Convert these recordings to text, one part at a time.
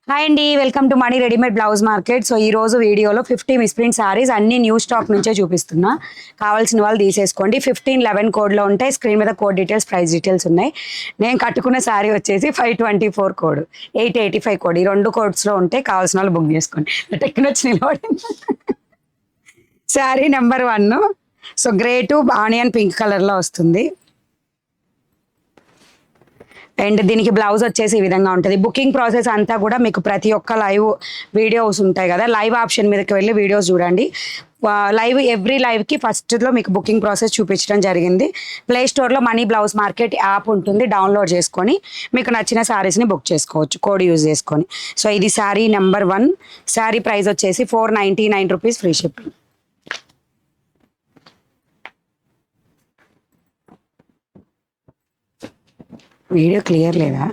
Hi అండి, welcome to money readymade blouse market. So ఈ రోజు వీడియోలో 50 మిస్ప్రింట్ సారీస్ అన్ని న్యూ స్టాక్ నుంచే చూపిస్తున్నా. కావాల్సిన వాళ్ళు తీసేసుకోండి. 1511 కోడ్లో ఉంటాయి. స్క్రీన్ మీద కోడ్ డీటెయిల్స్, ప్రైస్ డీటెయిల్స్ ఉన్నాయి. నేను కట్టుకున్న సారీ వచ్చేసి 524 కోడ్, 885 కోడ్. ఈ రెండు కోడ్స్లో ఉంటాయి. కావాల్సిన వాళ్ళు బుక్ చేసుకోండి. టెక్నొచ్చి నిలబడింది. Sari number 1. So grey to onion pink కలర్లో వస్తుంది. అండ్ దీనికి బ్లౌజ్ వచ్చేసి ఈ విధంగా ఉంటుంది. బుకింగ్ ప్రాసెస్ అంతా కూడా మీకు ప్రతి ఒక్క లైవ్ వీడియోస్ ఉంటాయి కదా, లైవ్ ఆప్షన్ మీదకి వెళ్ళి వీడియోస్ చూడండి. లైవ్ ఎవ్రీ లైవ్కి ఫస్ట్లో మీకు బుకింగ్ ప్రాసెస్ చూపించడం జరిగింది. ప్లే స్టోర్లో మనీ బ్లౌజ్ మార్కెట్ యాప్ ఉంటుంది, డౌన్లోడ్ చేసుకొని మీకు నచ్చిన శారీస్ని బుక్ చేసుకోవచ్చు కోడ్ యూజ్ చేసుకొని. సో ఇది శారీ నెంబర్ 1. శారీ ప్రైస్ వచ్చేసి 499 rupees, free shipping. Video clear లేదా?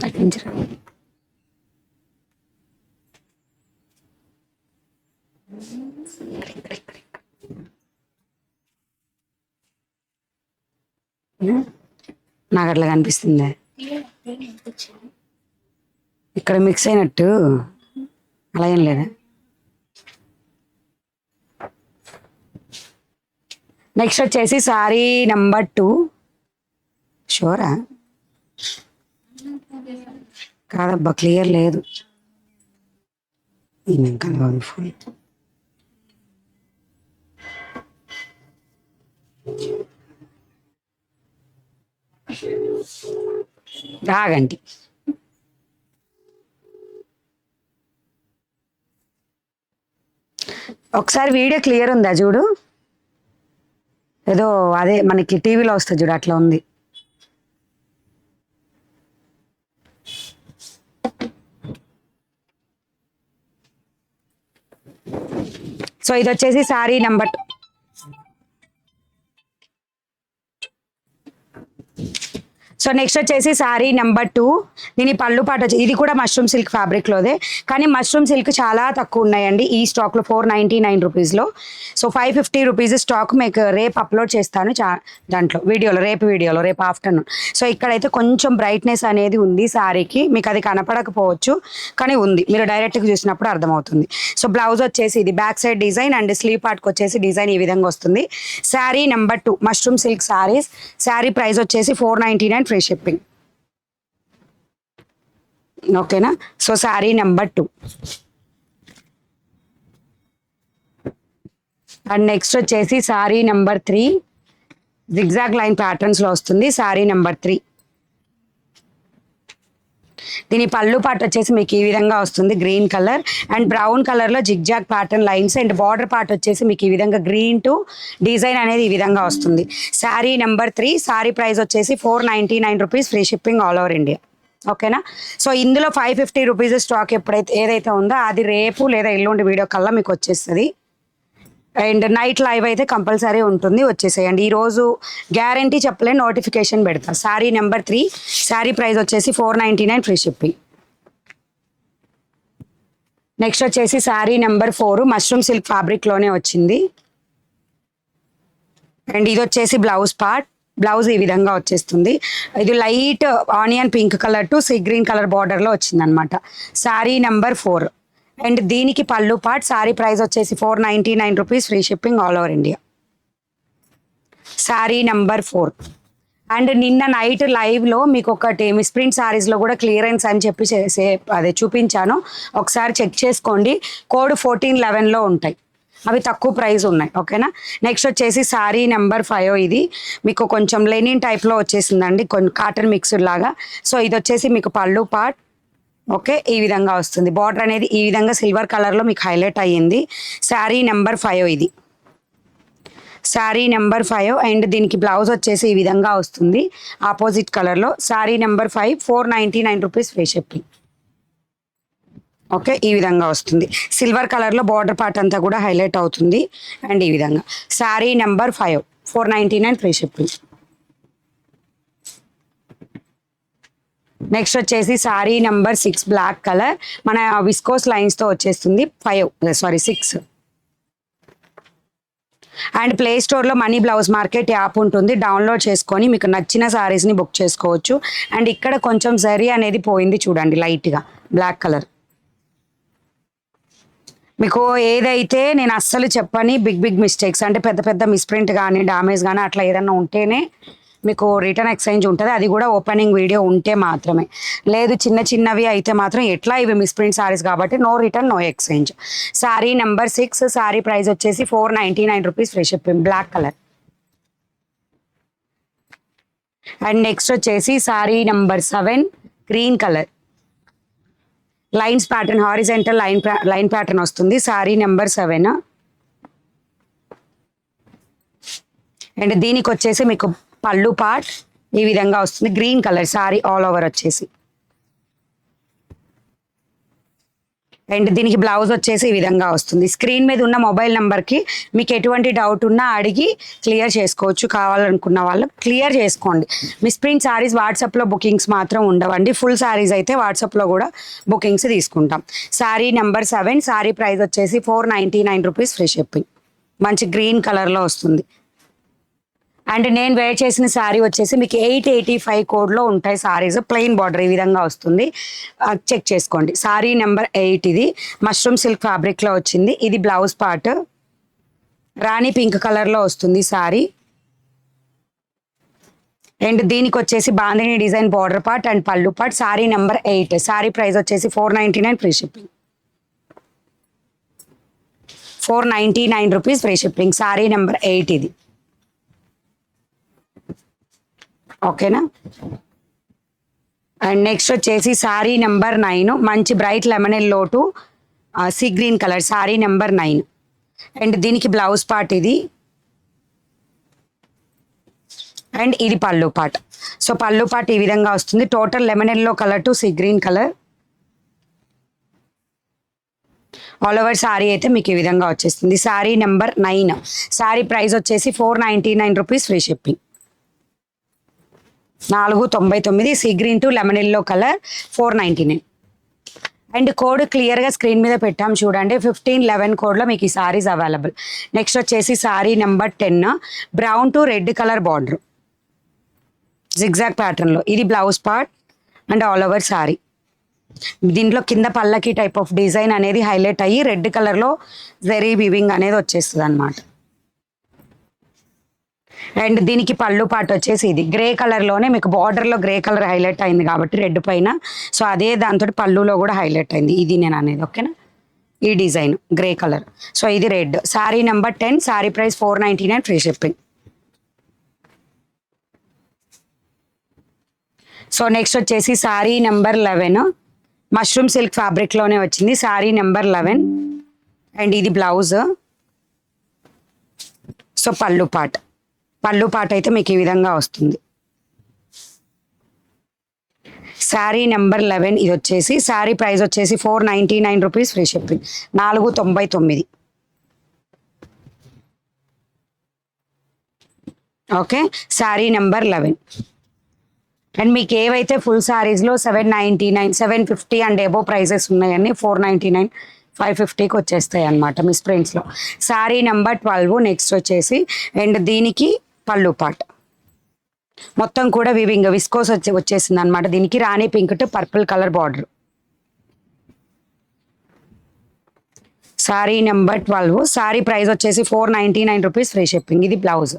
తగ్గించరా? నాకు అట్లా కనిపిస్తుంది. ఇక్కడ మిక్స్ అయినట్టు అలా ఏం లేదా? నెక్స్ట్ వచ్చేసి సారీ నెంబర్ 2. షూరా? కాదబ్బా, క్లియర్ లేదు. ఫుల్ రాగండి. ఒకసారి వీడియో క్లియర్ ఉందా చూడు. ఏదో అదే మనకి టీవీలో వస్తుంది చూడు, అట్లా ఉంది. సో ఇది వచ్చేసి సారీ నెంబర్ 2. సో నెక్స్ట్ వచ్చేసి సారీ నెంబర్ 2. దీని పళ్ళు పాట వచ్చి ఇది కూడా మష్రూమ్ సిల్క్ ఫ్యాబ్రిక్లోదే, కానీ మష్రూమ్ సిల్క్ చాలా తక్కువ ఉన్నాయండి ఈ స్టాక్లో, 499 రూపీస్లో. సో 550 రూపీస్ స్టాక్ మీకు రేపు అప్లోడ్ చేస్తాను దాంట్లో రేపు వీడియోలో రేపు ఆఫ్టర్నూన్. సో ఇక్కడైతే కొంచెం బ్రైట్నెస్ అనేది ఉంది సారీకి, మీకు అది కనపడకపోవచ్చు కానీ ఉంది, మీరు డైరెక్ట్గా చూసినప్పుడు అర్థమవుతుంది. సో బ్లౌజ్ వచ్చేసి ఇది back side design and sleeve పార్ట్కి వచ్చేసి డిజైన్ ఈ విధంగా వస్తుంది. Sari number 2 mushroom silk saris. Sari price వచ్చేసి 499, ఫ్రీ షిప్పింగ్. ఓకేనా? So sari number 2. And next వచ్చేసి శారీ నెంబర్ 3. జిగ్జాగ్ లైన్ ప్యాటర్న్స్లో వస్తుంది. శారీ నెంబర్ 3. దీని పళ్ళు పార్ట్ వచ్చేసి మీకు ఈ విధంగా వస్తుంది, గ్రీన్ కలర్ అండ్ బ్రౌన్ కలర్లో zigzag pattern lines and border part వచ్చేసి మీకు ఈ విధంగా గ్రీన్ టు డిజైన్ అనేది ఈ విధంగా వస్తుంది. శారీ నెంబర్ 3. శారీ ప్రైస్ వచ్చేసి 499 rupees, free shipping all over India. ఓకేనా? సో ఇందులో 550 రూపీస్ స్టాక్ ఏదైతే ఉందో అది రేపు లేదా ఎల్లుండి వీడియో కల్లా మీకు వచ్చేస్తుంది. అండ్ నైట్ లైవ్ అయితే కంపల్సరీ ఉంటుంది, వచ్చేసేయండి. ఈరోజు గ్యారంటీ చెప్పలేని నోటిఫికేషన్ పెడతా. శారీ నెంబర్ 3. శారీ ప్రైస్ వచ్చేసి 499, ఫ్రీ షిప్పింగ్. నెక్స్ట్ వచ్చేసి శారీ నెంబర్ 4 మష్రూమ్ సిల్క్ ఫ్యాబ్రిక్లోనే వచ్చింది. అండ్ ఇది వచ్చేసి బ్లౌజ్ పార్ట్. బ్లౌజ్ ఈ విధంగా వచ్చేస్తుంది. ఇది light onion pink colour to sea green colour బార్డర్లో వచ్చింది అనమాట. శారీ నెంబర్ 4. అండ్ దీనికి పళ్ళు పార్ట్. శారీ ప్రైస్ వచ్చేసి 499 rupees, free shipping all over India. Sari number 4. And నిన్న నైట్ లైవ్లో మీకు ఒకటి మిస్ప్రింట్ శారీస్లో కూడా క్లియరెన్స్ అని చెప్పి అదే చూపించాను, ఒకసారి చెక్ చేసుకోండి. కోడ్ 1411లో ఉంటాయి, అవి తక్కువ ప్రైస్ ఉన్నాయి. ఓకేనా? నెక్స్ట్ వచ్చేసి శారీ నెంబర్ 5. ఇది మీకు కొంచెం లెనిన్ టైప్లో వచ్చేసిందండి, కొన్ని కాటన్ మిక్స్డ్ లాగా. సో ఇది వచ్చేసి మీకు పళ్ళు పార్ట్. ఓకే, ఈ విధంగా వస్తుంది. బార్డర్ అనేది ఈ విధంగా సిల్వర్ కలర్లో మీకు హైలైట్ అయ్యింది. శారీ నెంబర్ 5 ఇది. శారీ నెంబర్ 5 అండ్ దీనికి బ్లౌజ్ వచ్చేసి ఈ విధంగా వస్తుంది ఆపోజిట్ కలర్లో. Sari number 5, 499 rupees, free shipping. Okay, ఈ విధంగా వస్తుంది. సిల్వర్ కలర్లో బార్డర్ పార్ట్ అంతా కూడా హైలైట్ అవుతుంది. అండ్ ఈ విధంగా sari number 5, 499, free shipping. Next వచ్చేసి శారీ నెంబర్ 6 బ్లాక్ కలర్, మన విస్కోస్ లైన్స్తో వచ్చేస్తుంది. 6. అండ్ ప్లే స్టోర్లో మనీ బ్లౌజ్ మార్కెట్ యాప్ ఉంటుంది, డౌన్లోడ్ చేసుకొని మీకు నచ్చిన శారీస్ని బుక్ చేసుకోవచ్చు. అండ్ ఇక్కడ కొంచెం జరీ అనేది పోయింది చూడండి, లైట్గా బ్లాక్ కలర్. మీకు ఏదైతే నేను అస్సలు చెప్పని బిగ్ బిగ్ మిస్టేక్స్ అంటే పెద్ద పెద్ద మిస్ప్రింట్ కానీ డామేజ్ కానీ అట్లా ఏదన్నా ఉంటేనే మీకు రిటర్న్ ఎక్స్చేంజ్ ఉంటుంది, అది కూడా ఓపెనింగ్ వీడియో ఉంటే మాత్రమే. లేదు చిన్న చిన్నవి అయితే మాత్రం ఎట్లా ఇవి మిస్ప్రింట్ సారీస్ కాబట్టి no return no exchange. Sari number 6, sari price వచ్చేసి 499 rupees free shipping, black colour. And next వచ్చేసి sari number 7 green colour, lines pattern horizontal line pattern వస్తుంది. సారీ నెంబర్ 7. అండ్ దీనికి వచ్చేసి మీకు పళ్ళు పార్ట్ ఈ విధంగా వస్తుంది, green colour sari all over వచ్చేసి. అండ్ దీనికి బ్లౌజ్ వచ్చేసి ఈ విధంగా వస్తుంది. స్క్రీన్ మీద ఉన్న మొబైల్ నెంబర్కి మీకు ఎటువంటి డౌట్ ఉన్నా అడిగి క్లియర్ చేసుకోవచ్చు, కావాలనుకున్న వాళ్ళు క్లియర్ చేసుకోండి. మిస్ప్రింట్ శారీస్ వాట్సాప్లో బుకింగ్స్ మాత్రం ఉండవండి, ఫుల్ శారీస్ అయితే వాట్సాప్లో కూడా బుకింగ్స్ తీసుకుంటాం. శారీ నెంబర్ 7, శారీ ప్రైస్ వచ్చేసి 499 రూపీస్ ఫ్రీ షిప్పింగ్, మంచి గ్రీన్ కలర్లో వస్తుంది. అండ్ నేను వేర్ చేసిన శారీ వచ్చేసి మీకు 885 కోడ్లో ఉంటాయి సారీస్, ప్లెయిన్ బార్డర్ ఈ విధంగా వస్తుంది, చెక్ చేసుకోండి. సారీ నెంబర్ 8 ఇది మష్రూమ్ సిల్క్ ఫ్యాబ్రిక్లో వచ్చింది. ఇది బ్లౌజ్ పార్ట్ రాణి పింక్ కలర్లో వస్తుంది సారీ. అండ్ దీనికి వచ్చేసి bandhani design border part and pallu part. Sari number 8, sari price వచ్చేసి 499 free shipping, 499 rupees free shipping. Sari number 8 ఇది, ఓకేనా. అండ్ నెక్స్ట్ వచ్చేసి సారీ నెంబర్ 9, మంచి bright lemon yellow to sea green colour, sari number 9. And దీనికి బ్లౌజ్ పార్ట్ ఇది అండ్ ఇది పళ్ళు పార్ట్. సో పళ్ళు పార్ట్ ఈ విధంగా వస్తుంది, total lemon yellow colour to sea green colour. All over sorry అయితే మీకు ఈ విధంగా వచ్చేస్తుంది. సారీ నెంబర్ 9, సారీ ప్రైస్ వచ్చేసి 499 rupees free shipping, 499. Sea green to lemon yellow colour 499. And code క్లియర్గా స్క్రీన్ మీద పెట్టాం చూడండి, 1511 కోడ్లో మీకు ఈ సారీస్ అవైలబుల్. నెక్స్ట్ వచ్చేసి sari number 10, brown to red colour border zigzag ప్యాటర్న్లో, ఇది blouse part and all over sorry. దీంట్లో కింద పల్లకి టైప్ ఆఫ్ డిజైన్ అనేది హైలైట్ అయ్యి రెడ్ కలర్లో జరీ వీవింగ్ అనేది వచ్చేస్తుంది అనమాట. అండ్ దీనికి పళ్ళు పార్ట్ వచ్చేసి ఇది గ్రే కలర్లోనే మీకు బార్డర్లో గ్రే కలర్ హైలైట్ అయింది కాబట్టి రెడ్ పైన, సో అదే దాంతో పళ్ళులో కూడా హైలైట్ అయింది, ఇది నేను అనేది, ఓకేనా. ఈ డిజైన్ గ్రే కలర్, సో ఇది red. Sorry number 10, sorry price 499 free shipping. So next వచ్చేసి సారీ నెంబర్ 11, మష్రూమ్ సిల్క్ ఫ్యాబ్రిక్లోనే వచ్చింది, సారీ నెంబర్ 11. అండ్ ఇది బ్లౌజ్. సో పళ్ళు పార్ట్ అయితే మీకు ఈ విధంగా వస్తుంది. శారీ నెంబర్ 11 ఇది వచ్చేసి, శారీ ప్రైస్ వచ్చేసి 499 rupees free shipping, 499. Okay, sari number 11. And మీకు ఏవైతే ఫుల్ శారీస్లో 799, 750 అండ్ ఎబో ప్రైజెస్ ఉన్నాయని 499, 550కి వచ్చేస్తాయి అన్నమాట మిస్ప్రింట్స్లో. శారీ నెంబర్ 12 నెక్స్ట్ వచ్చేసి. అండ్ దీనికి పళ్ళు పార్ట్ మొత్తం కూడా వివింగ్ విస్కోస్ వచ్చేసింది అనమాట. దీనికి rani pink to purple colour border. Sari number 12, sari price వచ్చేసి 499 రూపీస్ ఫ్రీ షిప్పింగ్, ఇది బ్లౌజ్.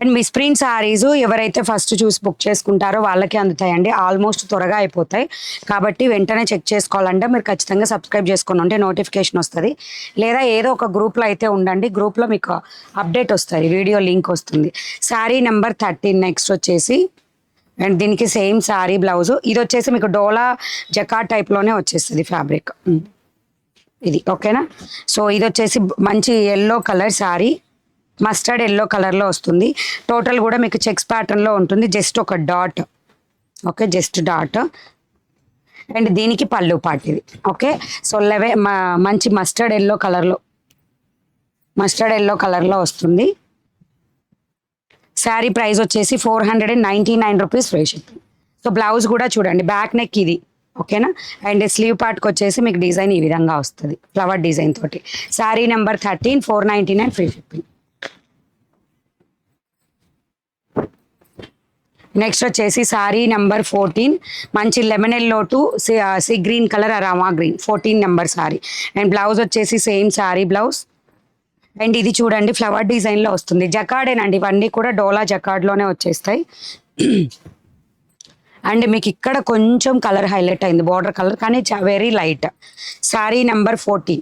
అండ్ మిస్ప్రింట్ సారీస్ ఎవరైతే ఫస్ట్ చూసి బుక్ చేసుకుంటారో వాళ్ళకి అందుతాయండి, ఆల్మోస్ట్ త్వరగా అయిపోతాయి కాబట్టి వెంటనే చెక్ చేసుకోవాలంటే మీరు ఖచ్చితంగా సబ్స్క్రైబ్ చేసుకుని ఉంటే నోటిఫికేషన్ వస్తుంది, లేదా ఏదో ఒక గ్రూప్లో అయితే ఉండండి, గ్రూప్లో మీకు అప్డేట్ వస్తుంది, వీడియో లింక్ వస్తుంది. శారీ నెంబర్ 13 నెక్స్ట్ వచ్చేసి. అండ్ దీనికి సేమ్ శారీ బ్లౌజు, ఇది వచ్చేసి మీకు డోలా జకార్డ్ టైప్లోనే వచ్చేస్తుంది ఫ్యాబ్రిక్ ఇది, ఓకేనా. సో ఇది వచ్చేసి మంచి yellow colour sari, mustard yellow కలర్లో వస్తుంది. టోటల్ కూడా మీకు చెక్స్ ప్యాటర్న్లో ఉంటుంది, జస్ట్ ఒక dot, okay, just dot. And దీనికి పళ్ళు పార్ట్ ఇది, ఓకే. సో మంచి మస్టర్డ్ ఎల్లో కలర్లో వస్తుంది. శారీ ప్రైస్ వచ్చేసి 499 rupees free shipping. So blouse కూడా చూడండి, బ్యాక్ నెక్ ఇది ఓకేనా. అండ్ స్లీవ్ పార్ట్కి వచ్చేసి మీకు డిజైన్ ఈ విధంగా వస్తుంది ఫ్లవర్ డిజైన్ తోటి. Sari number 13, 499 free shipping. Next వచ్చేసి శారీ నెంబర్ 14, మంచి lemon yellow to sea green colour rama green, 14 number sari. And blouse వచ్చేసి సేమ్ శారీ బ్లౌజ్. అండ్ ఇది చూడండి ఫ్లవర్ డిజైన్లో వస్తుంది, జకార్డేనండి ఇవన్నీ కూడా డోలా జకార్డ్లోనే వచ్చేస్తాయి. అండ్ మీకు ఇక్కడ కొంచెం కలర్ హైలైట్ అయింది, బార్డర్ కలర్, కానీ very light. Sari number 14.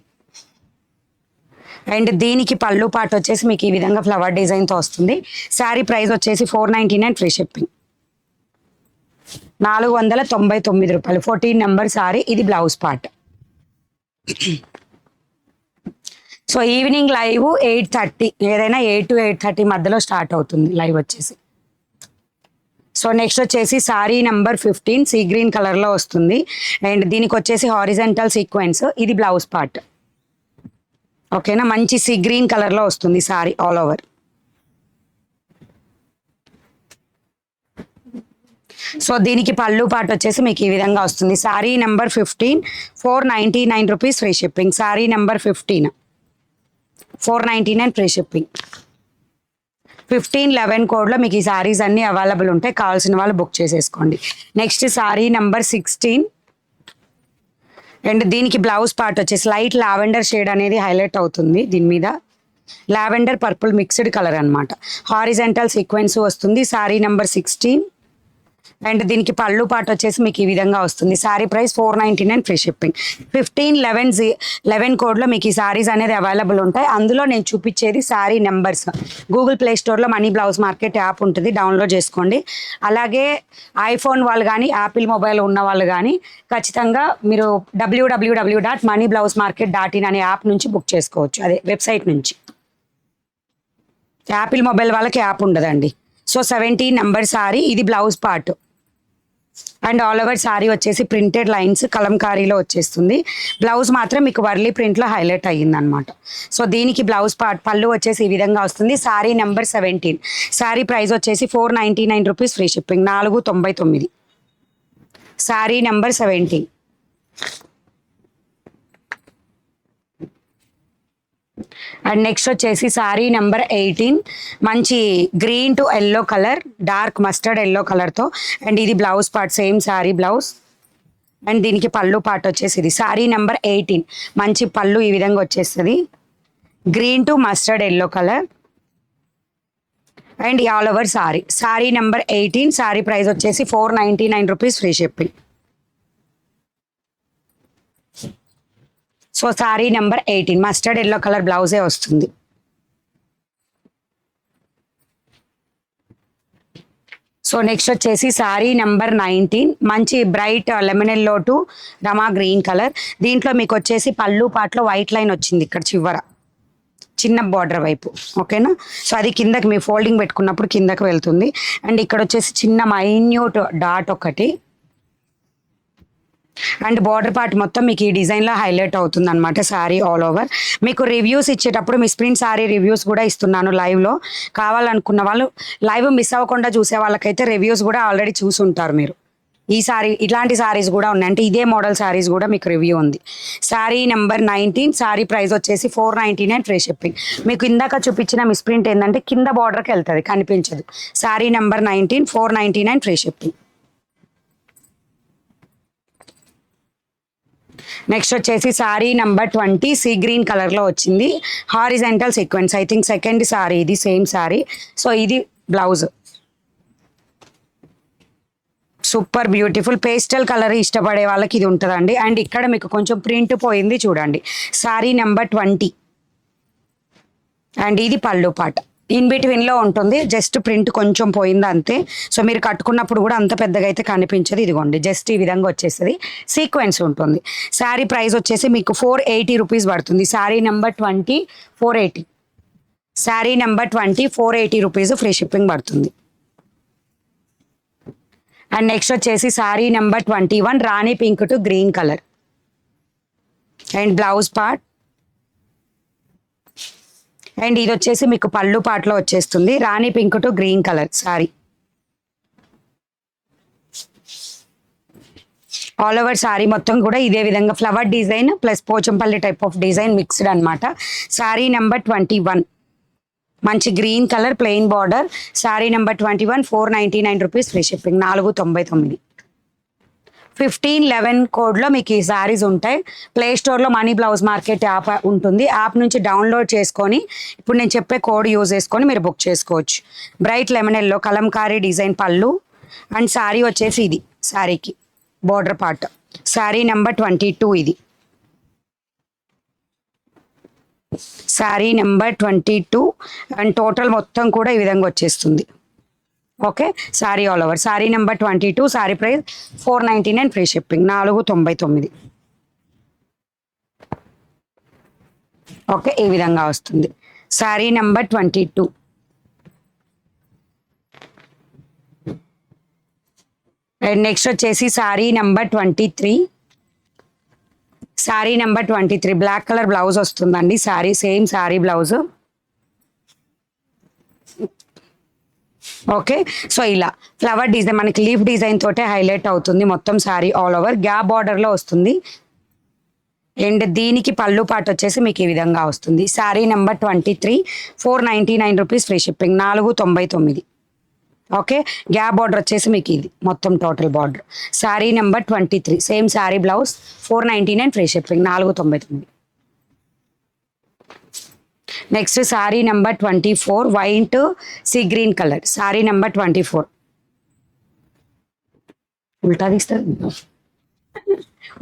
And దీనికి పళ్ళు పాటు వచ్చేసి మీకు ఈ విధంగా ఫ్లవర్ డిజైన్తో వస్తుంది. శారీ ప్రైస్ వచ్చేసి 499 ఫ్రీ షిప్పింగ్, 499 రూపాయలు. 14 నెంబర్ శారీ. ఇది blouse part. So evening live 8:30, ఏదైనా 8 to 8:30 మధ్యలో స్టార్ట్ అవుతుంది లైవ్ వచ్చేసి. సో నెక్స్ట్ వచ్చేసి శారీ నెంబర్ 15, సీ గ్రీన్ కలర్లో వస్తుంది. అండ్ దీనికి వచ్చేసి హారిజెంటల్ సీక్వెన్స్, ఇది బ్లౌజ్ పార్ట్. ఓకేనా, మంచి సీ గ్రీన్ కలర్లో వస్తుంది శారీ ఆల్ ఓవర్. సో దీనికి పళ్ళు పాటు వచ్చేసి మీకు ఈ విధంగా వస్తుంది. Sari number 15, 499 rupees free shipping. Sari number 15, 499 free shipping. 1511 కోడ్లో మీకు ఈ శారీస్ అన్నీ అవైలబుల్ ఉంటాయి, కావాల్సిన వాళ్ళు బుక్ చేసేసుకోండి. Next sari number 16. అండ్ దీనికి బ్లౌజ్ పార్ట్ వచ్చేసి లైట్ లావెండర్ షేడ్ అనేది హైలైట్ అవుతుంది దీని మీద. లావెండర్ పర్పుల్ మిక్స్డ్ కలర్ అనమాట. హారిజెంటల్ సీక్వెన్స్ వస్తుంది. శారీ నెంబర్ 16. అండ్ దీనికి పళ్ళు పాటు వచ్చేసి మీకు ఈ విధంగా వస్తుంది. Sari price 499 free shipping. 1511 కోడ్లో మీకు ఈ శారీస్ అనేది అవైలబుల్ ఉంటాయి. అందులో నేను చూపించేది శారీ నెంబర్స్. గూగుల్ ప్లే స్టోర్లో మనీ బ్లౌజ్ మార్కెట్ యాప్ ఉంటుంది, డౌన్లోడ్ చేసుకోండి. అలాగే ఐఫోన్ వాళ్ళు కానీ యాపిల్ మొబైల్ ఉన్న వాళ్ళు కానీ ఖచ్చితంగా మీరు www.moneyblousemarket.in అనే యాప్ నుంచి బుక్ చేసుకోవచ్చు, అదే వెబ్సైట్ నుంచి. యాపిల్ మొబైల్ వాళ్ళకి యాప్ ఉండదండి. So 17 number sari. ఇది blouse part. And all over sari వచ్చేసి ప్రింటెడ్ లైన్స్ కలంకారీలో వచ్చేస్తుంది. బ్లౌజ్ మాత్రం మీకు వర్లీ ప్రింట్లో హైలైట్ అయ్యిందనమాట. సో దీనికి బ్లౌజ్ పార్ట్ పళ్ళు వచ్చేసి ఈ విధంగా వస్తుంది. శారీ నెంబర్ 17. శారీ ప్రైస్ వచ్చేసి 499 rupees free shipping, 499. Sari number 17. And next వచ్చేసి శారీ నెంబర్ 18, మంచి green to yellow colour, dark mustard yellow కలర్తో. అండ్ ఇది blouse part, same sari blouse. And దీనికి పళ్ళు పార్ట్ వచ్చేసి ఇది శారీ నెంబర్ 18. మంచి పళ్ళు ఈ విధంగా వచ్చేస్తుంది, green to mustard yellow colour. And all over sari. Sari number 18. Sari price వచ్చేసి 499 rupees free shipping. So sari number 18 mustard yellow colour బ్లౌజే వస్తుంది. సో నెక్స్ట్ వచ్చేసి శారీ నెంబర్ 19, మంచి bright lemon yellow to rama green colour. దీంట్లో మీకు వచ్చేసి పళ్ళు పాటలో వైట్ లైన్ వచ్చింది ఇక్కడ చివర, చిన్న బార్డర్ వైపు. ఓకేనా, సో అది కిందకి మీ ఫోల్డింగ్ పెట్టుకున్నప్పుడు కిందకి వెళ్తుంది. అండ్ ఇక్కడ వచ్చేసి చిన్న మైన్యూట్ డాట్ ఒకటి. అండ్ బార్డర్ పార్ట్ మొత్తం మీకు ఈ డిజైన్లో హైలైట్ అవుతుంది అనమాట శారీ ఆల్ ఓవర్. మీకు రివ్యూస్ ఇచ్చేటప్పుడు మిస్ ప్రింట్ శారీ రివ్యూస్ కూడా ఇస్తున్నాను లైవ్లో. కావాలనుకున్న వాళ్ళు లైవ్ మిస్ అవ్వకుండా చూసే వాళ్ళకైతే రివ్యూస్ కూడా ఆల్రెడీ చూసి ఉంటారు మీరు. ఈ శారీ ఇట్లాంటి శారీస్ కూడా ఉన్నాయి, అంటే ఇదే మోడల్ శారీస్ కూడా మీకు రివ్యూ ఉంది. శారీ నెంబర్ 19. శారీ ప్రైస్ వచ్చేసి 499 ఫ్రీ షిప్పింగ్. మీకు ఇందాక చూపించిన మిస్ ప్రింట్ ఏంటంటే కింద బార్డర్కి వెళ్తుంది, కనిపించదు. Sari number 19, 499 free shipping. Next వచ్చేసి శారీ నెంబర్ 20, సీ గ్రీన్ కలర్లో వచ్చింది, horizontal sequence. I think second sari ఇది, సేమ్ శారీ. సో ఇది blouse. Super beautiful pastel colour ఇష్టపడే వాళ్ళకి ఇది ఉంటుందండి. అండ్ ఇక్కడ మీకు కొంచెం ప్రింట్ పోయింది చూడండి. శారీ నెంబర్ 20. అండ్ ఇది పళ్ళు పాట ఇన్ బిట్వీన్లో ఉంటుంది, జస్ట్ ప్రింట్ కొంచెం పోయింది అంతే. సో మీరు కట్టుకున్నప్పుడు కూడా అంత పెద్దగా అయితే కనిపించదు. ఇదిగోండి జస్ట్ ఈ విధంగా వచ్చేస్తుంది, సీక్వెన్స్ ఉంటుంది. శారీ ప్రైస్ వచ్చేసి మీకు 480 రూపీస్ పడుతుంది. Sari number 20, 480. Sari number 20, 480 rupees free shipping పడుతుంది. అండ్ నెక్స్ట్ వచ్చేసి sari number 21, rani pink to green colour. And blouse part. And ఇది వచ్చేసి మీకు పళ్ళు పాటలో వచ్చేస్తుంది, rani pink to green colour sari. All over sari మొత్తం కూడా ఇదే విధంగా flower design plus Pochampally type of design mixed అన్నమాట. శారీ నెంబర్ 21 మంచి green colour plain border. Sari number 21 499 rupees free shipping 499. 1511 కోడ్లో మీకు ఈ శారీస్ ఉంటాయి. ప్లే స్టోర్లో మనీ బ్లౌజ్ మార్కెట్ యాప్ ఉంటుంది. యాప్ నుంచి డౌన్లోడ్ చేసుకొని ఇప్పుడు నేను చెప్పే కోడ్ యూజ్ చేసుకొని మీరు బుక్ చేసుకోవచ్చు. Bright lemon yellow Kalamkari design పళ్ళు అండ్ శారీ వచ్చేసి ఇది శారీకి బోర్డర్ పార్ట్. శారీ నెంబర్ 22 ఇది. శారీ నెంబర్ 22 అండ్ టోటల్ మొత్తం కూడా ఈ విధంగా వచ్చేస్తుంది. Okay sari all over. Sari number 22 sari price 499 free shipping 499. Okay ఈ విధంగా వస్తుంది శారీ నెంబర్ 22. అండ్ నెక్స్ట్ వచ్చేసి sari number 23. Sari number 23 black colour blouse వస్తుందండి. Sari same sari blouse. Okay so ఇలా ఫ్లవర్ డిజైన్ మనకి లీఫ్ డిజైన్ తోటే హైలైట్ అవుతుంది మొత్తం శారీ ఆల్ ఓవర్. గ్యాప్ బార్డర్లో వస్తుంది. అండ్ దీనికి పళ్ళు పాటు వచ్చేసి మీకు ఈ విధంగా వస్తుంది. Sari number 23 499 rupees free shipping 499. Okay gap border వచ్చేసి మీకు ఇది మొత్తం total border. Sari number 23 same sari blouse 499 free shipping 499. Next sari number 24 white see green colour. Sari number 24 ఉల్టా తీస్తారు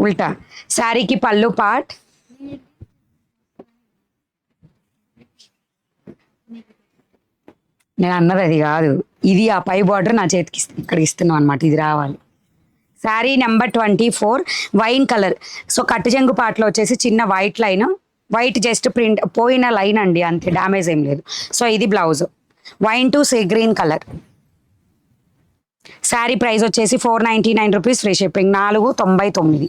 ఉల్టా. శారీకి పళ్ళు పార్ట్ నేను అన్నది అది కాదు, ఇది ఆ పై బార్డర్ నా చేతికి ఇక్కడికి ఇస్తున్నాం అనమాట, ఇది రావాలి. Sari number 24 wine colour. So కట్టు చెంగు పాటలో వచ్చేసి చిన్న white line, white just print పోయిన లైన్ అండి, అంతే డ్యామేజ్ ఏం లేదు. సో ఇది blouse wine to sea green colour. Sari price వచ్చేసి 499 rupees free shipping 499.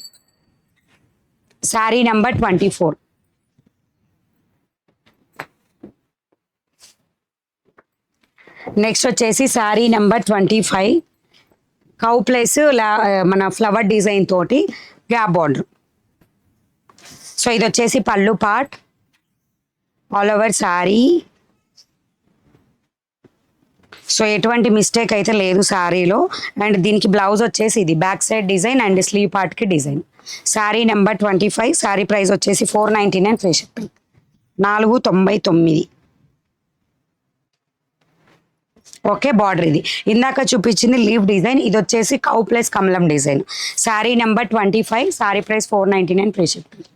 Sari number 24. Next వచ్చేసి శారీ నెంబర్ 25 కౌ ప్లేస్ మన ఫ్లవర్ డిజైన్ తోటి గ్యాప్ బార్డర్. సో ఇది వచ్చేసి pallu part all over sari. So ఎటువంటి మిస్టేక్ అయితే లేదు శారీలో. అండ్ దీనికి బ్లౌజ్ వచ్చేసి ఇది back side design and sleeve పార్ట్కి design. Sari number 25 sari price వచ్చేసి 499 ఫ్రీ షిప్పింగ్ 499. ఓకే బార్డర్ ఇది ఇందాక చూపించింది లీవ్ డిజైన్, ఇది వచ్చేసి కౌ ప్లస్ కమలం design. Sari number 25 sari price 499 free shipping.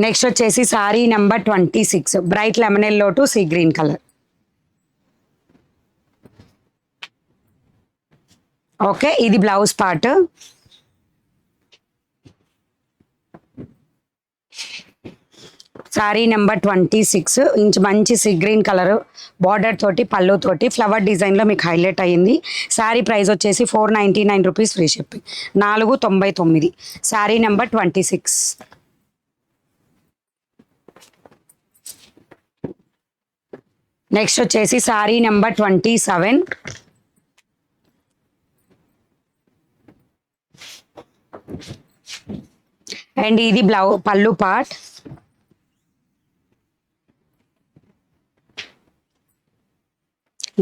Next వచ్చేసి sari number 26 bright lemon yellow to sea green colour. Okay ఇది blouse part. Sari number 26 inch మంచి సీ గ్రీన్ కలర్ బార్డర్ తోటి పళ్ళు తోటి ఫ్లవర్ డిజైన్లో మీకు హైలైట్ అయ్యింది. శారీ ప్రైస్ వచ్చేసి 499 rupees free shipping 499. Sari number 26. Next వచ్చేసి శారీ నెంబర్ 27 అండ్ ఇది పళ్ళు part.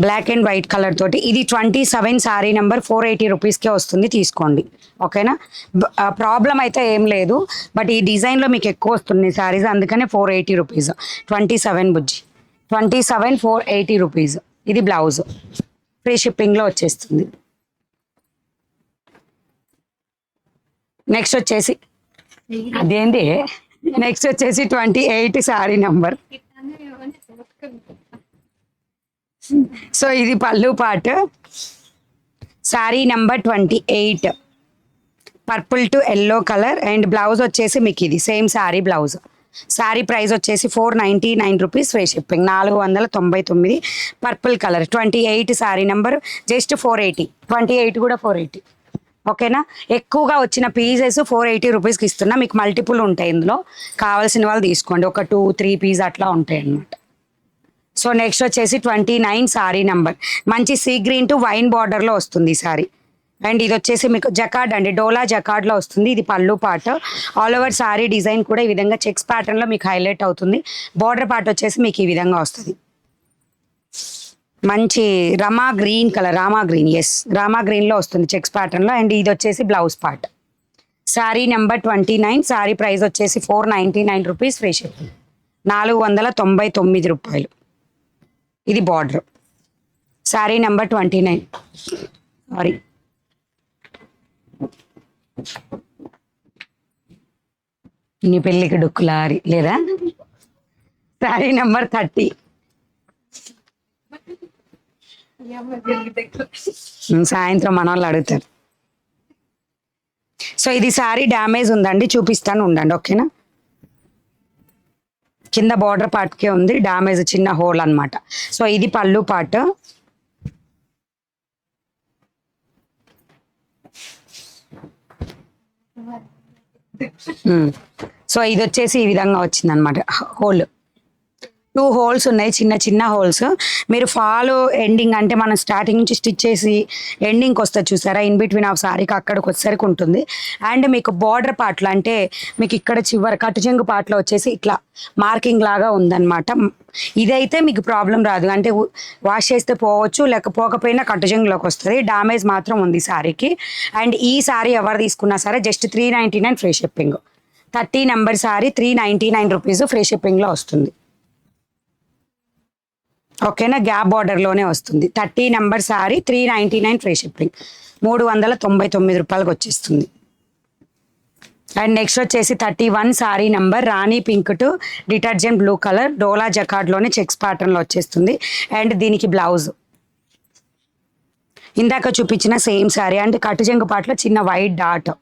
Black and white colour తోటి ఇది 27 శారీ నెంబర్ 480 రూపీస్కే వస్తుంది, తీసుకోండి ఓకేనా. ప్రాబ్లం అయితే ఏం లేదు, బట్ ఈ డిజైన్లో మీకు ఎక్కువ వస్తుంది శారీస్, అందుకనే 480 రూపీస్. 27 బుజ్జి 27 480 రూపీస్. ఇది బ్లౌజ్ ఫ్రీ షిప్పింగ్లో వచ్చేస్తుంది. నెక్స్ట్ వచ్చేసి అదేంటి నెక్స్ట్ వచ్చేసి 28 శారీ నెంబర్. సో ఇది పళ్ళు part. Sari number 28 purple to yellow colour and blouse వచ్చేసి మీకు ఇది same sari blouse. Sari price వచ్చేసి 499 rupees free shipping 499. Purple colour 28 sari number just 480. 28 కూడా 480 ఓకేనా. ఎక్కువగా వచ్చిన పీసెస్ 480 రూపీస్కి ఇస్తున్నా, మీకు మల్టిపుల్ ఉంటాయి ఇందులో, కావాల్సిన వాళ్ళు తీసుకోండి. ఒక 2-3 పీస్ అట్లా ఉంటాయి అన్నమాట. సో నెక్స్ట్ వచ్చేసి 29 సారీ నంబర్, మంచి సీ గ్రీన్ టు వైన్ బార్డర్లో వస్తుంది ఈ సారీ. అండ్ ఇది వచ్చేసి మీకు జకార్డ్ అండి, డోలా జకార్డ్లో వస్తుంది. ఇది పళ్ళు part. All over sorry design కూడా ఈ విధంగా చెక్స్ ప్యాటర్న్లో మీకు హైలైట్ అవుతుంది. బార్డర్ పార్ట్ వచ్చేసి మీకు ఈ విధంగా వస్తుంది. మంచి rama green colour, rama green, ఎస్ రామా గ్రీన్లో వస్తుంది చెక్స్ ప్యాటర్న్లో. అండ్ ఇది వచ్చేసి blouse part. Sari number 29, sari price వచ్చేసి 499 రూపీస్, ఫ్రీ షిప్పింగ్ 499 రూపాయలు. ఇది బార్డర్. సారీ నెంబర్ 29, సారీ నీ పెళ్ళికి డుక్కులారి లేదా. సారీ నెంబర్ 30, సాయంత్రం మన వాళ్ళు అడుగుతారు. సో ఇది సారీ డ్యామేజ్ ఉందండి, చూపిస్తాను ఉండండి, ఓకేనా. కింద బార్డర్ పార్ట్కే ఉంది డ్యామేజ్, చిన్న హోల్ అన్నమాట. సో ఇది పళ్ళు పార్ట్. సో ఇది వచ్చేసి ఈ విధంగా వచ్చింది అనమాట హోల్. 2 హోల్స్ ఉన్నాయి, చిన్న చిన్న హోల్స్. మీరు ఫాల్ ఎండింగ్ అంటే మనం స్టార్టింగ్ నుంచి స్టిచ్ చేసి ఎండింగ్కి వస్తుంది చూసారా, ఇన్ బిట్వీన్ ఆఫ్ సారీకి అక్కడికి వచ్చేసరికి ఉంటుంది. అండ్ మీకు బార్డర్ పార్ట్లో అంటే మీకు ఇక్కడ చివరి కట్టు చెంగు పార్ట్లో వచ్చేసి ఇట్లా మార్కింగ్ లాగా ఉందన్నమాట. ఇదైతే మీకు ప్రాబ్లం రాదు, అంటే వాష్ చేస్తే పోవచ్చు, లేకపోకపోయినా కట్టు చెంగులోకి వస్తుంది. డామేజ్ మాత్రం ఉంది సారీకి. అండ్ ఈ సారీ ఎవరు తీసుకున్నా సరే just 399 free shipping. 30 number sari 399 rupees free షిప్పింగ్లో వస్తుంది, ఓకేనా. గ్యాప్ బార్డర్లోనే వస్తుంది. 30 నెంబర్ సారీ 399 ఫ్రీ షిప్పింగ్, 399 రూపాయలకు వచ్చేస్తుంది. అండ్ నెక్స్ట్ వచ్చేసి 31 sari number rani pink to detergent blue colour, Dola జకార్డ్లోనే చెక్స్ ప్యాటర్న్లో వచ్చేస్తుంది. అండ్ దీనికి బ్లౌజ్ ఇందాక చూపించిన సేమ్ సారీ, అంటే కట్టుజెంగు పాటలో చిన్న white dot.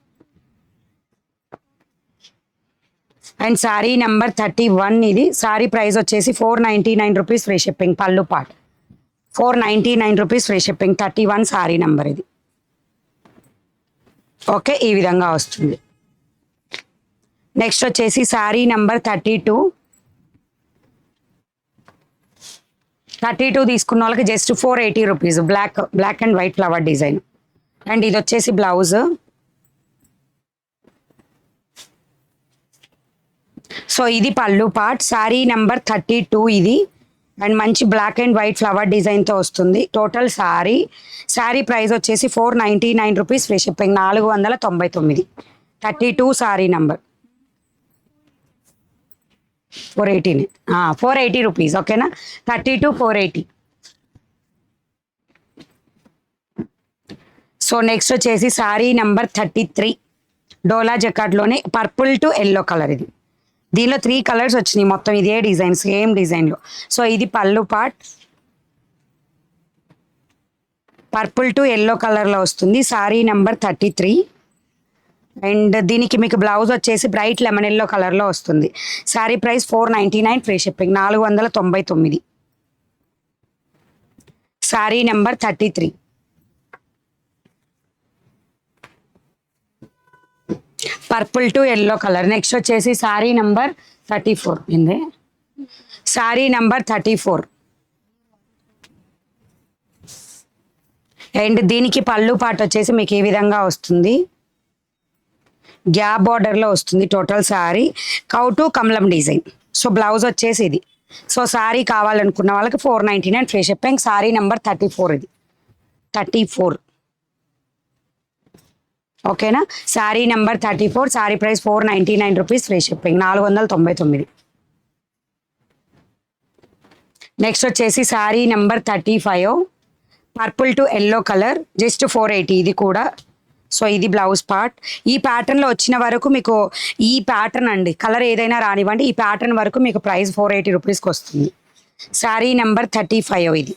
And sorry number 31, ఇది సారీ ప్రైస్ వచ్చేసి 499 రూపీస్ ఫ్రీ షిప్పింగ్. పళ్ళు part 499 rupees free shipping. 31 sari number ఇది, ఓకే. ఈ విధంగా వస్తుంది. నెక్స్ట్ వచ్చేసి సారీ నెంబర్ 32 తీసుకున్న వాళ్ళకి just 480 rupees, black and white flower design. And ఇది వచ్చేసి బ్లౌజ్. సో ఇది పళ్ళు పార్ట్. సారీ నెంబర్ 32 ఇది. అండ్ మంచి బ్లాక్ అండ్ వైట్ ఫ్లవర్ డిజైన్తో వస్తుంది. టోటల్ సారీ ప్రైస్ వచ్చేసి 499 rupees free shipping, 499. 32 sari number 480 rupees, ఓకేనా. 32 480. సో నెక్స్ట్ వచ్చేసి సారీ నెంబర్ 33 డోలా జకార్డ్లోనే పర్పుల్ టు ఎల్లో కలర్. ఇది దీనిలో 3 కలర్స్ వచ్చినాయి మొత్తం, ఇదే డిజైన్ సేమ్ డిజైన్లో. సో ఇది పళ్ళు పార్ట్, పర్పుల్ టు ఎల్లో కలర్లో వస్తుంది. సారీ నెంబర్ 33. అండ్ దీనికి మీకు బ్లౌజ్ వచ్చేసి బ్రైట్ లెమన్ ఎల్లో కలర్లో వస్తుంది. Sorry price 499 free shipping, 499. Sorry number 33, purple to yellow colour. Next వచ్చేసి సారీ నెంబర్ 34 ఏంది, సారీ నెంబర్ 34. అండ్ దీనికి పళ్ళు పార్ట్ వచ్చేసి మీకు ఈ విధంగా వస్తుంది, గ్యాప్ బార్డర్లో వస్తుంది. టోటల్ సారీ కౌ టు కమలం డిజైన్. సో బ్లౌజ్ వచ్చేసి ఇది. సో సారీ కావాలనుకున్న వాళ్ళకి 499 ఫ్రీ షిప్పింగ్. సారీ నెంబర్ 34 ఇది, 34, ఓకేనా. Sari number 34, sari price 499 rupees free shipping, 499. Next వచ్చేసి sari number 35 purple to yellow colour, just 480 ఇది కూడా. సో ఇది బ్లౌజ్ పార్ట్. ఈ ప్యాటర్న్లో వచ్చిన వరకు మీకు ఈ ప్యాటర్న్ అండి, కలర్ ఏదైనా రానివ్వండి, ఈ ప్యాటర్న్ వరకు మీకు ప్రైస్ 480 రూపీస్కి వస్తుంది. సారీ నెంబర్ 35 ఇది.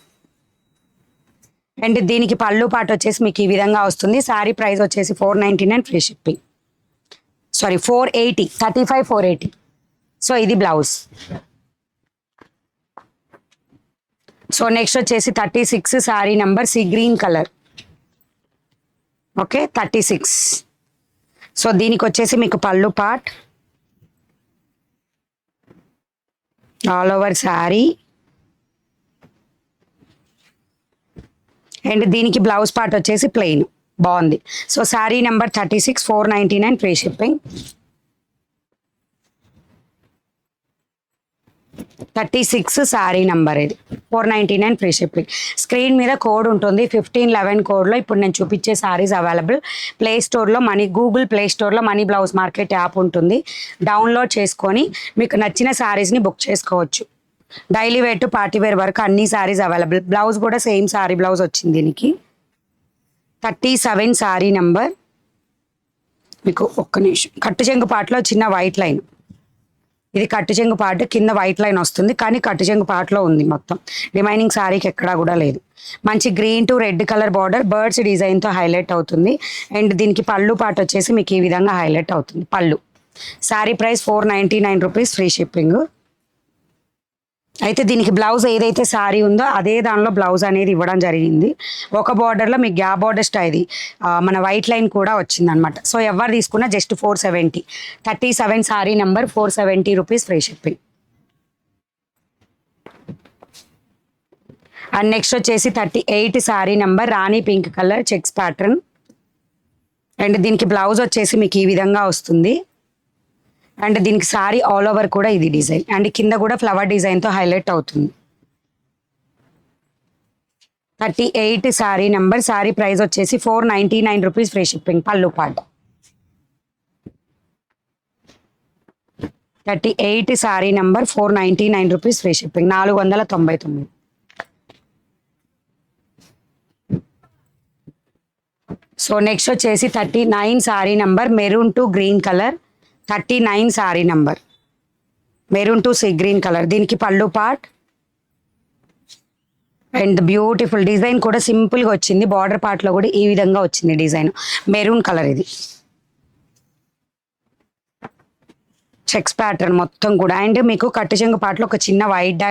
అండ్ దీనికి పళ్ళు పార్ట్ వచ్చేసి మీకు ఈ విధంగా వస్తుంది. సారీ ప్రైస్ వచ్చేసి 499 ఫ్రీ షిప్పింగ్, సారీ 480, 35 480. సో ఇది బ్లౌజ్. సో నెక్స్ట్ వచ్చేసి 36 sorry number see green colour, okay 36. So దీనికి వచ్చేసి మీకు pallu part, all over sari. And దీనికి బ్లౌజ్ పార్ట్ వచ్చేసి ప్లెయిన్ బాగుంది. So sari number 36 499 free shipping. 36 sari number ఇది 499 ఫ్రీ షిప్పింగ్. స్క్రీన్ మీద కోడ్ ఉంటుంది 1511 కోడ్లో ఇప్పుడు నేను చూపించే శారీస్ అవైలబుల్. ప్లే స్టోర్లో గూగుల్ ప్లే స్టోర్లో మనీ బ్లౌజ్ మార్కెట్ యాప్ ఉంటుంది, డౌన్లోడ్ చేసుకొని మీకు నచ్చిన శారీస్ని బుక్ చేసుకోవచ్చు. Daily wear to party wear వరకు అన్ని శారీస్ అవైలబుల్. బ్లౌజ్ కూడా సేమ్ శారీ బ్లౌజ్ వచ్చింది దీనికి. 37 శారీ నంబర్. మీకు ఒక్క నిమిషం, కట్టు చెంగు పాటలో చిన్న వైట్ లైన్, ఇది కట్టు చెంగు పార్ట్ కింద వైట్ లైన్ వస్తుంది కానీ కట్టు చెంగు పార్ట్లో ఉంది మొత్తం, రిమైనింగ్ శారీకి ఎక్కడా కూడా లేదు. మంచి green to red colour border birds డిజైన్తో హైలైట్ అవుతుంది. అండ్ దీనికి పళ్ళు పార్ట్ వచ్చేసి మీకు ఈ విధంగా హైలైట్ అవుతుంది పళ్ళు. Sari price 499 rupees free shipping. అయితే దీనికి బ్లౌజ్ ఏదైతే శారీ ఉందో అదే దానిలో బ్లౌజ్ అనేది ఇవ్వడం జరిగింది. ఒక బార్డర్లో మీకు గ్యాప్ బార్డర్ స్టైల్ మన వైట్ లైన్ కూడా వచ్చిందనమాట. సో ఎవరు తీసుకున్నా just 470. 37 sari number 470 rupees free shipping. And next వచ్చేసి 38 sari number rani pink colour checks pattern. And దీనికి బ్లౌజ్ వచ్చేసి మీకు ఈ విధంగా వస్తుంది. అండ్ దీనికి సారీ ఆల్ ఓవర్ కూడా ఇది డిజైన్ అండ్ కింద కూడా ఫ్లవర్ డిజైన్తో హైలైట్ అవుతుంది. 38 శారీ నెంబర్. శారీ ప్రైస్ వచ్చేసి 499 రూపీస్ ఫ్రీ షిప్పింగ్. పళ్ళు పాట 38 sari number 499 rupees free shipping. 499. So next వచ్చేసి 39 sari number maroon to green colour. 39 sari number maroon to sea green colour. దీనికి pallu part and beautiful design కూడా సింపుల్గా వచ్చింది. బార్డర్ పార్ట్లో కూడా ఈ విధంగా వచ్చింది డిజైన్. మెరూన్ కలర్ ఇది చెక్స్ ప్యాటర్న్ మొత్తం కూడా. అండ్ మీకు కట్టు చెంగు పార్ట్లో ఒక చిన్న వైట్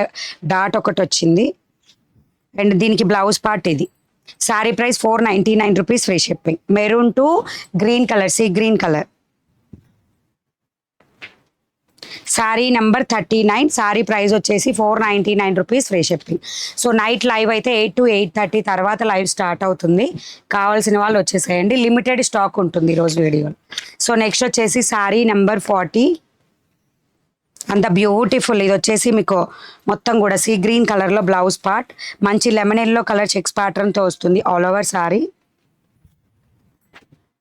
డాట్ ఒకటి వచ్చింది. అండ్ దీనికి బ్లౌజ్ పార్ట్ ఇది. Sari price 499 rupees free shipping. Maroon to green colour see green colour. Sari number 39. Sari price వచ్చేసి 499 rupees free shipping. So night live అయితే 8 to 8:30 తర్వాత లైవ్ స్టార్ట్ అవుతుంది. కావాల్సిన వాళ్ళు వచ్చేసేయండి, లిమిటెడ్ స్టాక్ ఉంటుంది ఈరోజు వీడియోలో. సో నెక్స్ట్ వచ్చేసి శారీ నెంబర్ 40. అంత బ్యూటిఫుల్ ఇది వచ్చేసి మీకు మొత్తం కూడా సీ గ్రీన్ కలర్లో బ్లౌజ్ పార్ట్ మంచి లెమన్ ఎల్లో కలర్ చెక్స్ ప్యాటర్న్తో వస్తుంది ఆల్ ఓవర్ శారీ.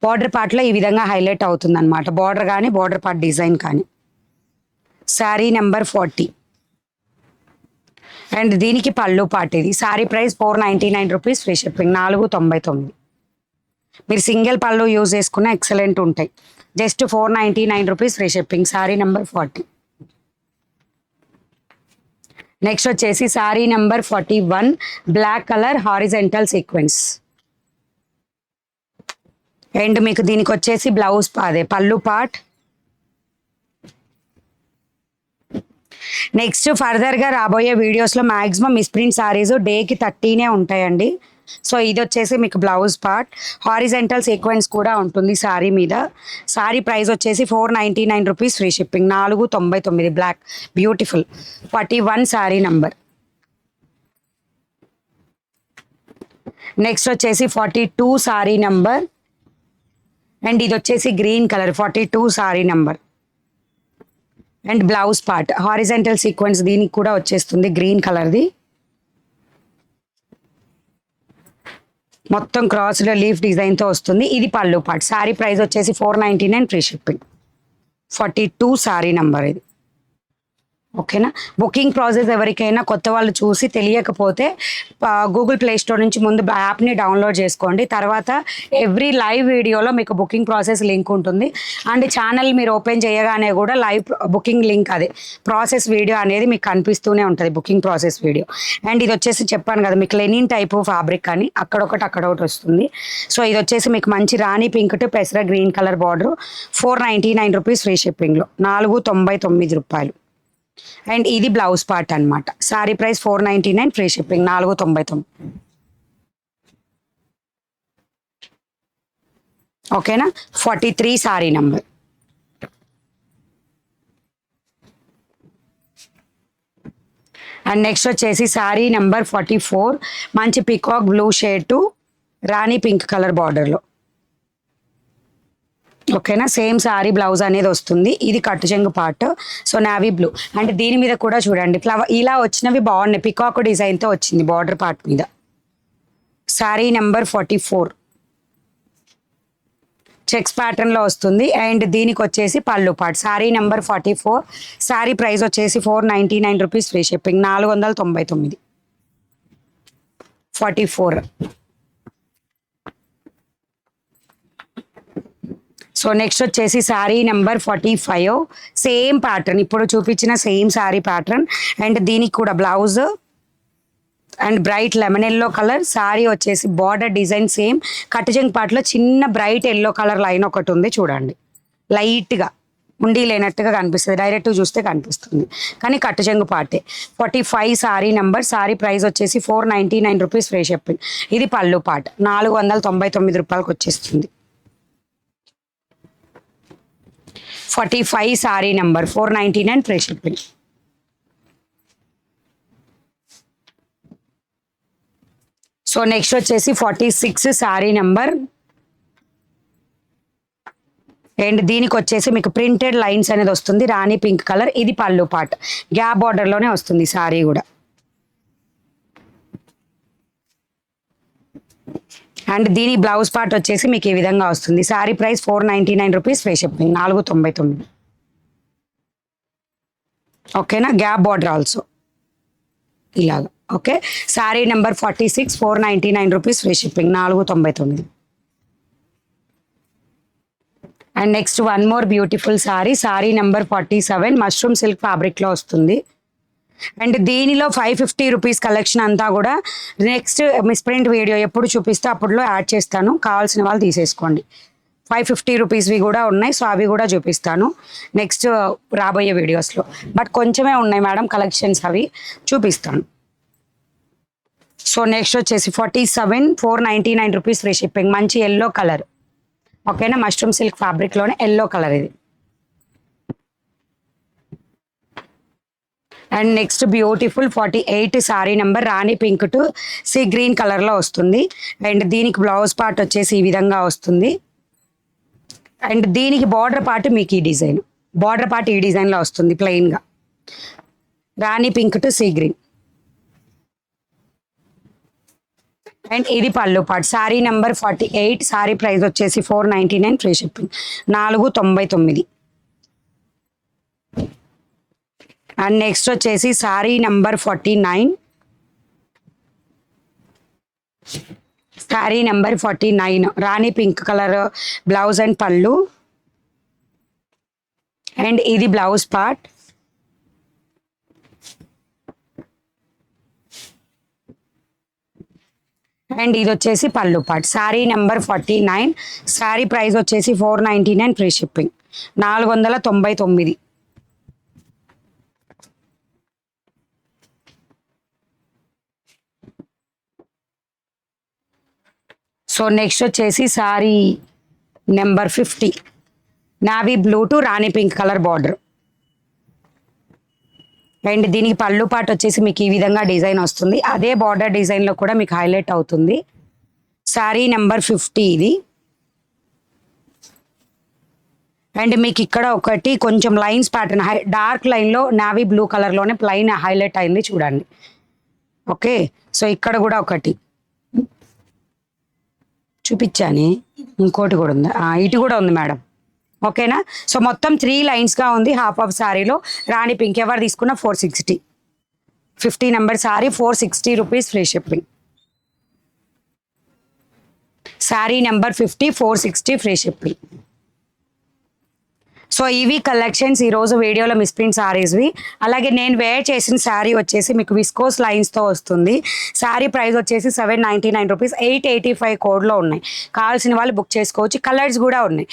బార్డర్ పార్ట్లో ఈ విధంగా హైలైట్ అవుతుంది అనమాట, బార్డర్ కానీ బార్డర్ పార్ట్ డిజైన్ కానీ. శారీ నెంబర్ 40. అండ్ దీనికి పళ్ళు పార్ట్ ఇది. Sari price 499 rupees free shipping. 499. మీరు సింగిల్ పళ్ళు యూజ్ చేసుకున్న ఎక్సలెంట్ ఉంటాయి. Just 499 rupees free shipping. Sari number 40. Next వచ్చేసి sari number 41 black colour horizontal sequence. And మీకు దీనికి వచ్చేసి బ్లౌజ్ అదే పళ్ళు పార్ట్. నెక్స్ట్ ఫర్దర్గా రాబోయే వీడియోస్లో మ్యాక్సిమం మిస్ప్రింట్ శారీస్ డేకి 30 ఉంటాయండి. సో ఇది వచ్చేసి మీకు బ్లౌజ్ పార్ట్ హారిజెంటల్ సీక్వెన్స్ కూడా ఉంటుంది శారీ మీద. శారీ ప్రైస్ వచ్చేసి 499 rupees free shipping. 499 black beautiful. 41 sari number. Next వచ్చేసి 42 శారీ నంబర్. అండ్ ఇది వచ్చేసి green colour 42 sari number. And blouse part horizontal sequence దీనికి కూడా వచ్చేస్తుంది గ్రీన్ కలర్ది. మొత్తం క్రాస్డ్ లీఫ్ డిజైన్తో వస్తుంది. ఇది పళ్ళు పార్ట్. శారీ ప్రైస్ వచ్చేసి 499 ఫ్రీ షిప్పింగ్. 42 శారీ నంబర్ ఇది. ఓకేనా. బుకింగ్ ప్రాసెస్ ఎవరికైనా కొత్త వాళ్ళు చూసి తెలియకపోతే గూగుల్ ప్లే స్టోర్ నుంచి ముందు యాప్ని డౌన్లోడ్ చేసుకోండి. తర్వాత ఎవ్రీ లైవ్ వీడియోలో మీకు బుకింగ్ ప్రాసెస్ లింక్ ఉంటుంది. అండ్ ఛానల్ మీరు ఓపెన్ చేయగానే కూడా లైవ్ బుకింగ్ లింక్ అదే ప్రాసెస్ వీడియో అనేది మీకు కనిపిస్తూనే ఉంటుంది, బుకింగ్ ప్రాసెస్ వీడియో. అండ్ ఇది వచ్చేసి చెప్పాను కదా మీకు లెనిన్ టైపు ఫ్యాబ్రిక్ అని అక్కడొకటి అక్కడొకటి వస్తుంది. సో ఇది వచ్చేసి మీకు మంచి రాణి పింక్ టు పెసర green colour border. 499 rupees free షిప్పింగ్లో. 499 రూపాయలు. అండ్ ఇది బ్లౌజ్ పార్ట్ అనమాట. Sari price 499 free shipping. 499. ఓకేనా. 43 శారీ నంబర్. అండ్ నెక్స్ట్ వచ్చేసి శారీ నెంబర్ 44 మంచి peacock blue shade to rani pink colour బార్డర్లో. ఓకేనా, సేమ్ శారీ బ్లౌజ్ అనేది వస్తుంది. ఇది కట్టు చెంగు పార్ట్. So navy blue. అంటే దీని మీద కూడా చూడండి ఫ్లవర్ ఇలా వచ్చినవి బాగున్నాయి. పికాక్ డిజైన్తో వచ్చింది బార్డర్ పార్ట్ మీద. శారీ నెంబర్ 44 చెక్స్ ప్యాటర్న్లో వస్తుంది. అండ్ దీనికి వచ్చేసి pallu part. Sari number 44. Sari price వచ్చేసి 499 rupees free shipping, 499. 44. So next వచ్చేసి శారీ నెంబర్ 45 సేమ్ ప్యాటర్న్, ఇప్పుడు చూపించిన సేమ్ శారీ ప్యాటర్న్. అండ్ దీనికి కూడా blouse and bright lemon yellow colour. Sari వచ్చేసి బార్డర్ డిజైన్ సేమ్. కట్టుజంగ్ పార్ట్లో చిన్న బ్రైట్ ఎల్లో కలర్ లైన్ ఒకటి ఉంది చూడండి, లైట్గా ఉండి లేనట్టుగా కనిపిస్తుంది, డైరెక్ట్ చూస్తే కనిపిస్తుంది కానీ కట్టుజంగు పార్టే. 45 శారీ నెంబర్. శారీ ప్రైస్ వచ్చేసి 499 రూపీస్ ఫ్రీ షిప్పింగ్. ఇది పళ్ళు పార్ట్, 499 రూపాయలకి వచ్చేస్తుంది. 45 sari number 499 free shipping. So next వచ్చేసి 46 శారీ నెంబర్. అండ్ దీనికి వచ్చేసి మీకు ప్రింటెడ్ లైన్స్ అనేది వస్తుంది, రాణి పింక్ కలర్. ఇది పళ్ళు పార్ట్, గ్యాప్ బార్డర్లోనే వస్తుంది శారీ కూడా. అండ్ దీని బ్లౌజ్ పార్ట్ వచ్చేసి మీకు ఈ విధంగా వస్తుంది. Sari price 499 rupees free shipping, 499. ఓకేనా, గ్యాప్ బార్డర్ ఆల్సో ఇలాగా. Okay, sari number 46 499 rupees free shipping, 499. And next one more beautiful sari. Sari number 47 mushroom silk ఫ్యాబ్రిక్లో వస్తుంది. అండ్ దీనిలో 550 రూపీస్ కలెక్షన్ అంతా కూడా నెక్స్ట్ మిస్ప్రింట్ వీడియో ఎప్పుడు చూపిస్తే అప్పుడులో యాడ్ చేస్తాను, కావాల్సిన వాళ్ళు తీసేసుకోండి. 550 రూపీస్వి కూడా ఉన్నాయి, సో అవి కూడా చూపిస్తాను నెక్స్ట్ రాబోయే వీడియోస్లో. బట్ కొంచెమే ఉన్నాయి మేడం కలెక్షన్స్, అవి చూపిస్తాను. సో నెక్స్ట్ వచ్చేసి 47 499 రూపీస్ ఫ్రీ షిప్పింగ్, మంచి ఎల్లో కలర్. ఓకేనా, మష్రూమ్ సిల్క్ ఫ్యాబ్రిక్లోనే ఎల్లో కలర్ ఇది. And next beautiful 48 sari number, rani pink to sea green కలర్లో వస్తుంది. అండ్ దీనికి బ్లౌజ్ పార్ట్ వచ్చేసి ఈ విధంగా వస్తుంది. అండ్ దీనికి బార్డర్ పార్ట్ మీకు ఈ డిజైన్, బార్డర్ పార్ట్ ఈ డిజైన్లో వస్తుంది ప్లెయిన్గా, rani pink to sea green. And ఇది పళ్ళు part. Sari number 48. Sari price వచ్చేసి 499 ఫ్రీ షిప్పింగ్, 499. అండ్ నెక్స్ట్ వచ్చేసి sari number 49. Sari number 49 rani pink colour blouse and pallu. And ఇది బ్లౌజ్ పార్ట్. అండ్ ఇది వచ్చేసి pallu part. Sari number 49. Sari price వచ్చేసి 499 ఫ్రీ షిప్పింగ్, 499. సో నెక్స్ట్ వచ్చేసి sari number 50 navy blue to rani pink colour border. And దీనికి pallu part వచ్చేసి మీకు ఈ విధంగా డిజైన్ వస్తుంది, అదే బార్డర్ డిజైన్లో కూడా మీకు హైలైట్ అవుతుంది. శారీ నెంబర్ 50 ఇది. అండ్ మీకు ఇక్కడ ఒకటి కొంచెం లైన్స్ ప్యాటర్న్ డార్క్ లైన్లో నావీ బ్లూ కలర్లోనే ప్లైన్ హైలైట్ అయింది చూడండి. ఓకే, సో ఇక్కడ కూడా ఒకటి చూపించాను, ఇంకోటి కూడా ఉంది, ఇటు కూడా ఉంది మేడం. ఓకేనా, సో మొత్తం 3 లైన్స్గా ఉంది హాఫ్ ఆఫ్ శారీలో. రాణి పింక్ ఎవరు తీసుకున్న 460. 50 number sari 460 rupees free shipping. Sari number 50 460 free shipping. So ఇవి కలెక్షన్స్ ఈరోజు వీడియోలో మిస్ప్రింట్ శారీస్వి. అలాగే నేను వేర్ చేసిన శారీ వచ్చేసి మీకు విస్కోస్ లైన్స్తో వస్తుంది. శారీ ప్రైస్ వచ్చేసి 799 రూపీస్, 885 కోడ్లో ఉన్నాయి. కావాల్సిన వాళ్ళు బుక్ చేసుకోవచ్చు. కలర్స్ కూడా ఉన్నాయి,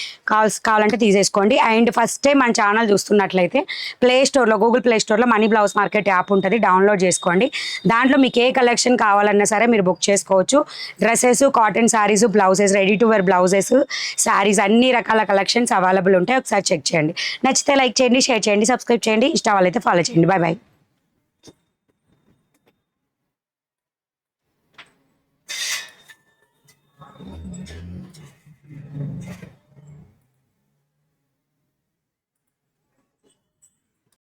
కావాలంటే తీసేసుకోండి. అండ్ ఫస్ట్ టైం మన ఛానల్ చూస్తున్నట్లయితే ప్లే స్టోర్లో, గూగుల్ ప్లే స్టోర్లో మనీ బ్లౌజ్ మార్కెట్ యాప్ ఉంటుంది, డౌన్లోడ్ చేసుకోండి. దాంట్లో మీకు ఏ కలెక్షన్ కావాలన్నా సరే మీరు బుక్ చేసుకోవచ్చు. Dresses, cotton saris, blouses, ready to wear blouses, saris అన్ని రకాల కలెక్షన్స్ అవైలబుల్ ఉంటాయి. ఒకసారి చెక్ చేయండి. నచ్చితే లైక్ చేయండి, షేర్ చేయండి, సబ్స్క్రైబ్ చేయండి. ఇష్టం వాళ్ళైతే ఫాలో చేయండి. Bye bye.